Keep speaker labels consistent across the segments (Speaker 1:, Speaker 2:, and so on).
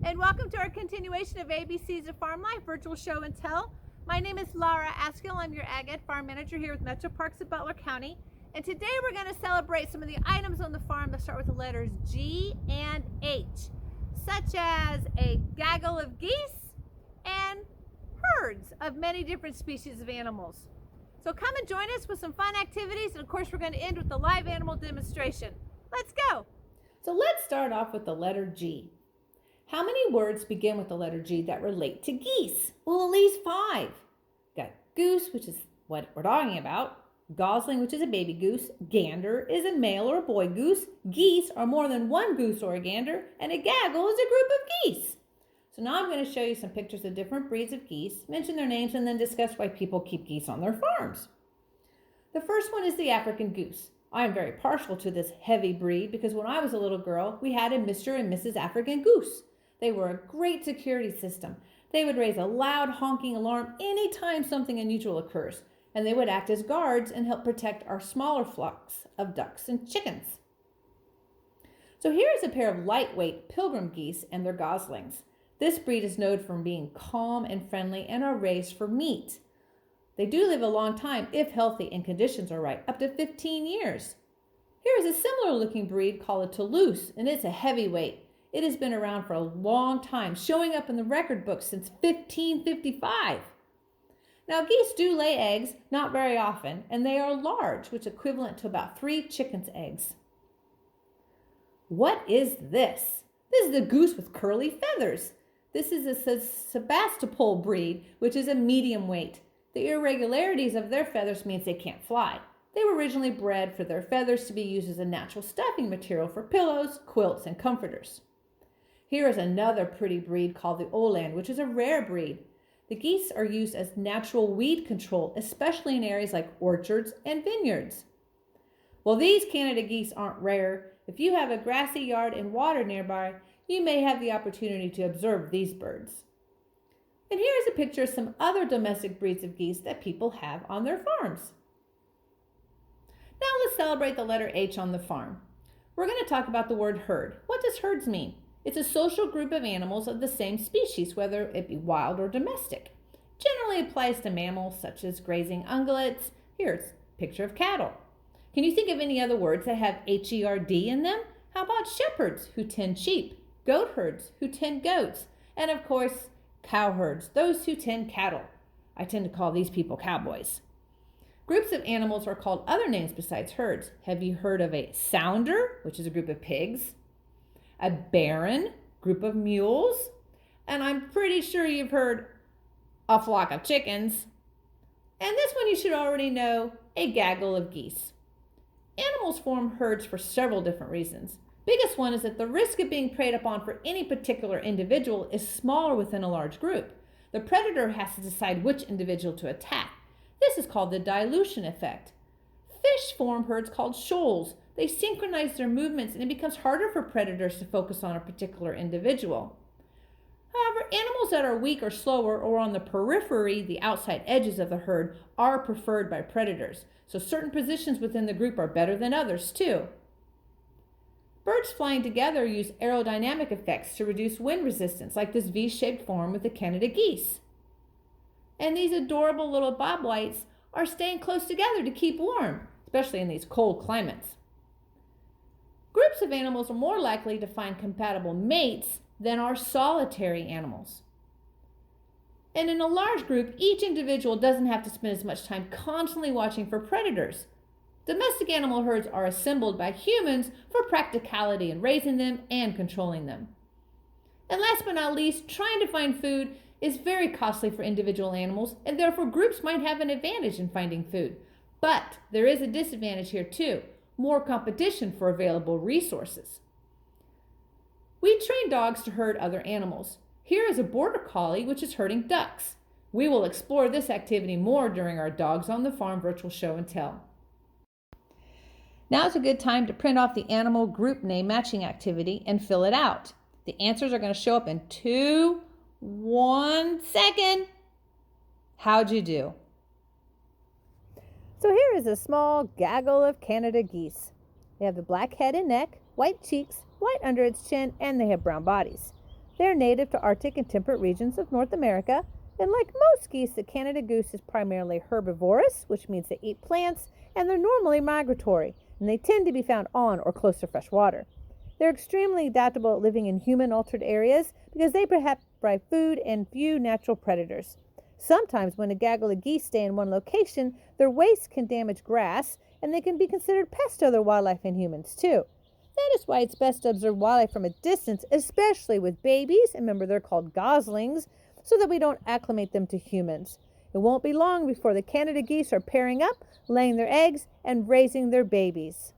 Speaker 1: and welcome to our continuation of ABCs of Farm Life Virtual Show and Tell. My name is Laura Askill. I'm your Ag Ed Farm Manager here with Metro Parks of Butler County. And today we're going to celebrate some of the items on the farm that start with the letters G and H, such as a gaggle of geese and herds of many different species of animals. So come and join us with some fun activities, and of course we're going to end with the live animal demonstration. Let's go!
Speaker 2: So let's start off with the letter G. How many words begin with the letter G that relate to geese? Well, at least 5. Got goose, which is what we're talking about. Gosling, which is a baby goose. Gander is a male or a boy goose. Geese are more than one goose or a gander. And a gaggle is a group of geese. So now I'm going to show you some pictures of different breeds of geese, mention their names, and then discuss why people keep geese on their farms. The first one is the African goose. I am very partial to this heavy breed because when I was a little girl, we had a Mr. and Mrs. African goose. They were a great security system. They would raise a loud honking alarm anytime something unusual occurs, and they would act as guards and help protect our smaller flocks of ducks and chickens. So here is a pair of lightweight pilgrim geese and their goslings. This breed is known for being calm and friendly and are raised for meat. They do live a long time if healthy and conditions are right, up to 15 years. Here is a similar looking breed called a Toulouse, and it's a heavyweight. It has been around for a long time, showing up in the record books since 1555. Now, geese do lay eggs, not very often, and they are large, which is equivalent to about 3 chickens' eggs. What is this? This is a goose with curly feathers. This is a Sebastopol breed, which is a medium weight. The irregularities of their feathers means they can't fly. They were originally bred for their feathers to be used as a natural stuffing material for pillows, quilts, and comforters. Here is another pretty breed called the Öland, which is a rare breed. The geese are used as natural weed control, especially in areas like orchards and vineyards. Well, these Canada geese aren't rare. If you have a grassy yard and water nearby, you may have the opportunity to observe these birds. And here is a picture of some other domestic breeds of geese that people have on their farms. Now let's celebrate the letter H on the farm. We're going to talk about the word herd. What does herds mean? It's a social group of animals of the same species, whether it be wild or domestic. Generally applies to mammals such as grazing ungulates. Here's a picture of cattle. Can you think of any other words that have H-E-R-D in them? How about shepherds who tend sheep, goat herds who tend goats, and of course, cow herds, those who tend cattle. I tend to call these people cowboys. Groups of animals are called other names besides herds. Have you heard of a sounder, which is a group of pigs? A baron, group of mules? And I'm pretty sure you've heard a flock of chickens. And this one you should already know, a gaggle of geese. Animals form herds for several different reasons. Biggest one is that the risk of being preyed upon for any particular individual is smaller within a large group. The predator has to decide which individual to attack. This is called the dilution effect. Fish form herds called shoals. They synchronize their movements and it becomes harder for predators to focus on a particular individual. However, animals that are weak or slower or on the periphery, the outside edges of the herd, are preferred by predators. So certain positions within the group are better than others too. Birds flying together use aerodynamic effects to reduce wind resistance, like this V-shaped form with the Canada geese. And these adorable little bobwhites are staying close together to keep warm, especially in these cold climates. Groups of animals are more likely to find compatible mates than are solitary animals. And in a large group, each individual doesn't have to spend as much time constantly watching for predators. Domestic animal herds are assembled by humans for practicality in raising them and controlling them. And last but not least, trying to find food is very costly for individual animals, and therefore groups might have an advantage in finding food. But there is a disadvantage here too, more competition for available resources. We train dogs to herd other animals. Here is a border collie which is herding ducks. We will explore this activity more during our Dogs on the Farm virtual show and tell. Now is a good time to print off the animal group name matching activity and fill it out. The answers are going to show up in 2, 1 second. How'd you do?
Speaker 1: So here is a small gaggle of Canada geese. They have the black head and neck, white cheeks, white under its chin, and they have brown bodies.
Speaker 2: They're native to Arctic and temperate regions of North America, and like most geese, the Canada goose is primarily herbivorous, which means they eat plants, and they're normally migratory, and they tend to be found on or close to fresh water. They're extremely adaptable at living in human-altered areas because they perhaps provide food and few natural predators. Sometimes when a gaggle of geese stay in one location, their waste can damage grass, and they can be considered pests to other wildlife and humans too. That is why it's best to observe wildlife from a distance, especially with babies, and remember they're called goslings, so that we don't acclimate them to humans. It won't be long before the Canada geese are pairing up, laying their eggs, and raising their babies.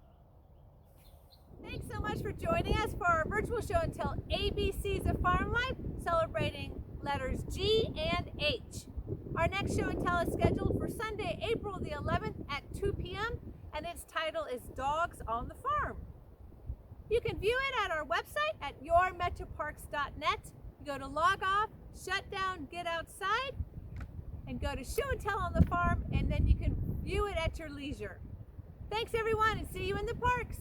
Speaker 1: Thanks so much for joining us for our virtual show and tell ABCs of Farm Life, celebrating letters G and H. Our next show and tell is scheduled for Sunday, April the 11th at 2 p.m. and its title is Dogs on the Farm. You can view it at our website at yourmetroparks.net. You go to log off, shut down, get outside, and go to show and tell on the farm, and then you can view it at your leisure. Thanks everyone, and see you in the parks.